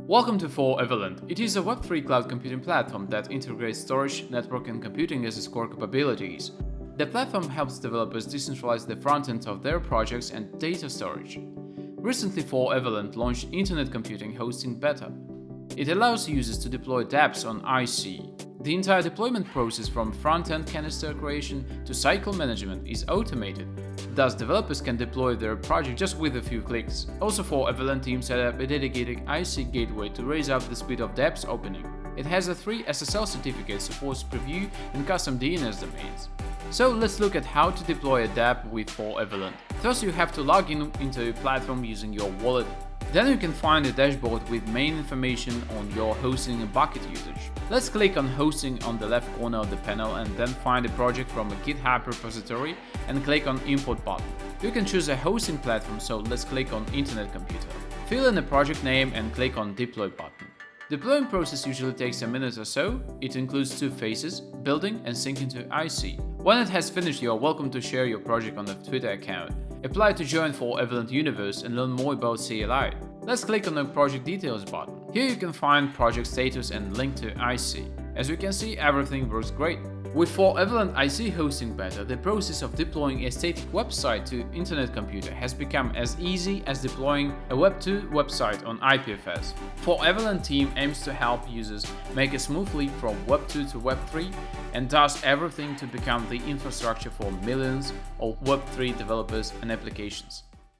Welcome to 4EVERLAND. It is a Web3 cloud computing platform that integrates storage, network and computing as its core capabilities. The platform helps developers decentralize the front end of their projects and data storage. Recently, 4EVERLAND launched Internet Computing Hosting Beta. It allows users to deploy dApps on IC. The entire deployment process from front-end canister creation to cycle management is automated. Thus, developers can deploy their project just with a few clicks. Also, 4EVERLAND team set up a dedicated IC gateway to raise up the speed of dApps opening. It has a 3 SSL certificate, supports preview and custom DNS domains. So let's look at how to deploy a dApp with 4EVERLAND. First, you have to log into a platform using your wallet. Then you can find a dashboard with main information on your hosting and bucket usage. Let's click on hosting on the left corner of the panel and then find a project from a GitHub repository and click on import button. You can choose a hosting platform, so let's click on Internet Computer. Fill in the project name and click on deploy button. Deploying process usually takes a minute or so. It includes 2 phases, building and syncing to IC. When it has finished, you are welcome to share your project on the Twitter account. Apply to join 4EVERLAND universe and learn more about CLI. Let's click on the project details button. Here you can find project status and link to IC. As you can see, everything works great. With 4EVERLAND IC hosting beta, the process of deploying a static website to Internet Computer has become as easy as deploying a Web2 website on IPFS. 4EVERLAND team aims to help users make a smooth leap from Web2 to Web3 and does everything to become the infrastructure for millions of Web3 developers and applications.